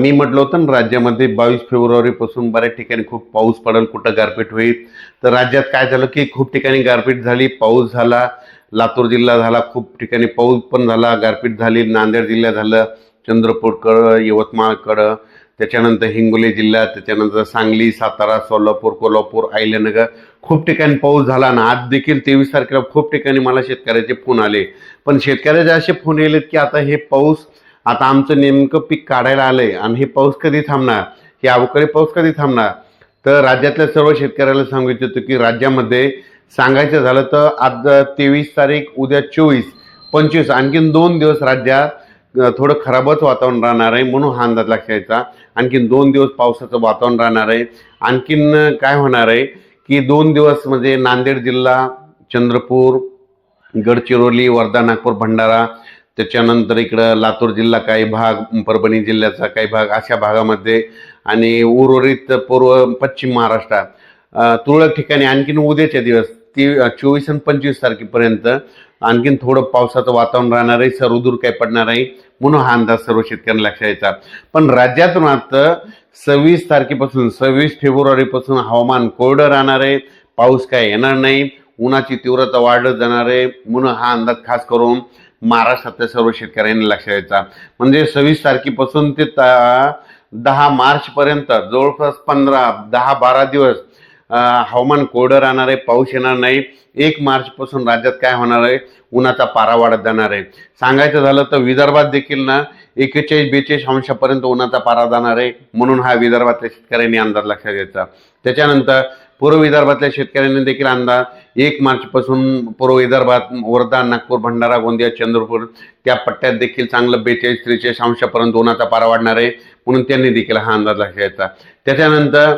मी म्हटलं होतं ना राज्यामध्ये 22 फेब्रुवारीपासून बऱ्याच ठिकाणी खूप पाऊस पडेल, कुठं गारपीट होईल. तर राज्यात काय झालं की खूप ठिकाणी गारपीट झाली, पाऊस झाला. लातूर जिल्हा झाला, खूप ठिकाणी पाऊस पण झाला, गारपीट झाली. नांदेड जिल्ह्यात झालं, चंद्रपूरकडं, यवतमाळकडं, त्याच्यानंतर हिंगोली जिल्ह्यात, त्याच्यानंतर सांगली, सातारा, सोलापूर, कोल्हापूर, अहिल्यानगर खूप ठिकाणी पाऊस झाला ना. आज देखील 23 तारखेला खूप ठिकाणी मला शेतकऱ्याचे फोन आले. पण शेतकऱ्याचे असे फोन येलेत की आता हे पाऊस, आता आमचं नेमकं पीक काढायला आलंय आणि हे पाऊस कधी थांबणार, हे अवकाळी पाऊस कधी थांबणार. तर राज्यातल्या सर्व शेतकऱ्याला सांगू इच्छितो की राज्यामध्ये सांगायचं झालं तर आज 23 तारीख, उद्या 24, 25 आणखीन 2 दिवस राज्यात थोडं खराबच वातावरण राहणार आहे. म्हणून हा अंदाज लक्षात घ्यायचा. आणखीन 2 दिवस पावसाचं वातावरण राहणार आहे. आणखीन काय होणार आहे की 2 दिवस म्हणजे नांदेड जिल्हा, चंद्रपूर, गडचिरोली, वर्धा, नागपूर, भंडारा, त्याच्यानंतर इकडं लातूर जिल्हा काही भाग, परभणी जिल्ह्याचा काही भाग, अशा भागामध्ये आणि उर्वरित पूर्व पश्चिम महाराष्ट्रात तुरळक ठिकाणी आणखीन उद्याच्या दिवस 24 आणि 25 तारखेपर्यंत आणखीन थोडं पावसाचं वातावरण राहणार आहे. सर्वदूर काही पडणार आहे. म्हणून हा अंदाज सर्व शेतकऱ्यांना लक्षात घ्यायचा. पण राज्यात मात्र 26 तारखेपासून 26 फेब्रुवारीपासून हवामान कोरडं राहणार आहे. पाऊस काय येणार नाही. उन्हाची तीव्रता वाढत जाणार आहे. म्हणून हा अंदाज खास करून महाराष्ट्रातल्या सर्व शेतकऱ्यांनी लक्षात घ्यायचा. म्हणजे 26 तारखेपासून ते 10 मार्चपर्यंत जवळपास 10-12 दिवस हवामान कोरडं राहणार आहे. पाऊस येणार नाही. 1 मार्चपासून राज्यात काय होणार आहे, उन्हाचा पारा वाढत जाणार आहे. सांगायचं झालं तर विदर्भात देखील ना 41-42 अंशापर्यंत उन्हाचा पारा जाणार आहे. म्हणून हा विदर्भातल्या शेतकऱ्यांनी अंदाज लक्षात घ्यायचा. त्याच्यानंतर पूर्व विदर्भातल्या शेतकऱ्यांनी देखील अंदाज 1 मार्चपासून पूर्व विदर्भात वर्धा, नागपूर, भंडारा, गोंदिया, चंद्रपूर त्या पट्ट्यात देखील चांगलं 42-43 अंशापर्यंत उन्हाचा पारा वाढणार आहे. म्हणून त्यांनी देखील हा अंदाज लक्षात घ्यायचा. त्याच्यानंतर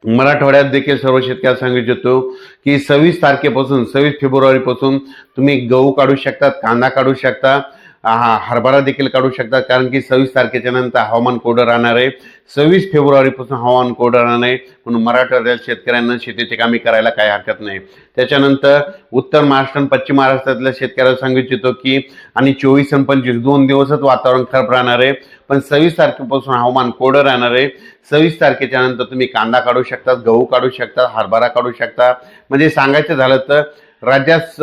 मराठवाड्यात देखील सर्व शेतकऱ्यांना सांगू इच्छितो की 26 तारखेपासून 26 फेब्रुवारीपासून तुम्ही गहू काढू शकता, कांदा काढू शकता, हरभरा देखील काढू शकता. कारण की 26 तारखेच्या नंतर हवामान कोरडं राहणार आहे. 26 फेब्रुवारीपासून हवामान कोरडं राहणार आहे. म्हणून मराठवाड्यातील शेतकऱ्यांना शेतीची कामे करायला काही हरकत नाही. त्याच्यानंतर उत्तर महाराष्ट्र आणि पश्चिम महाराष्ट्रातल्या शेतकऱ्याला सांगू इच्छितो की आणि 24 आणि 25 2 दिवसच वातावरण खराब राहणार आहे. पण 26 तारखेपासून हवामान कोरडं राहणार आहे. 26 तारखेच्या नंतर तुम्ही कांदा काढू शकता, गहू काढू शकता, हरभरा काढू शकता. म्हणजे सांगायचं झालं तर राज्यात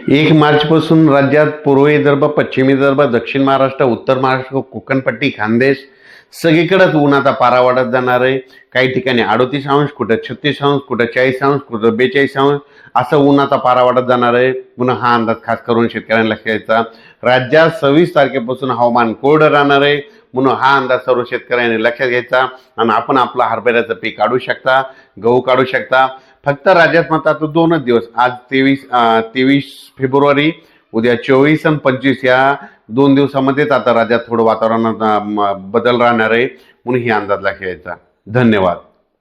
1 मार्चपासून राज्यात पूर्व विदर्भ, पश्चिम विदर्भ, दक्षिण महाराष्ट्र, उत्तर महाराष्ट्र, कोकणपट्टी, खानदेश सगळीकडेच उन्हाचा पारा वाढत जाणार आहे. काही ठिकाणी 38 अंश, कुठं 36 अंश, कुठं 40 अंश, कुठं 42 अंश असं उन्हाचा पारा वाढत जाणार आहे. पुन्हा हा अंदाज खास करून शेतकऱ्यांना लक्षात घ्यायचा. राज्यात 26 तारखेपासून हवामान कोरडं राहणार आहे. म्हणून हा अंदाज सर्व शेतकऱ्यांनी लक्षात घ्यायचा आणि आपण आपलं हरभऱ्याचं पीक काढू शकता, गहू काढू शकता. फक्त राज्यात मात्र आता 2च दिवस, आज 23 फेब्रुवारी, उद्या 24 आणि 25 या 2 दिवसामध्येच आता राज्यात थोडं वातावरणात बदल राहणार आहे. म्हणून ही अंदाज लक्षात घ्यायचा. धन्यवाद.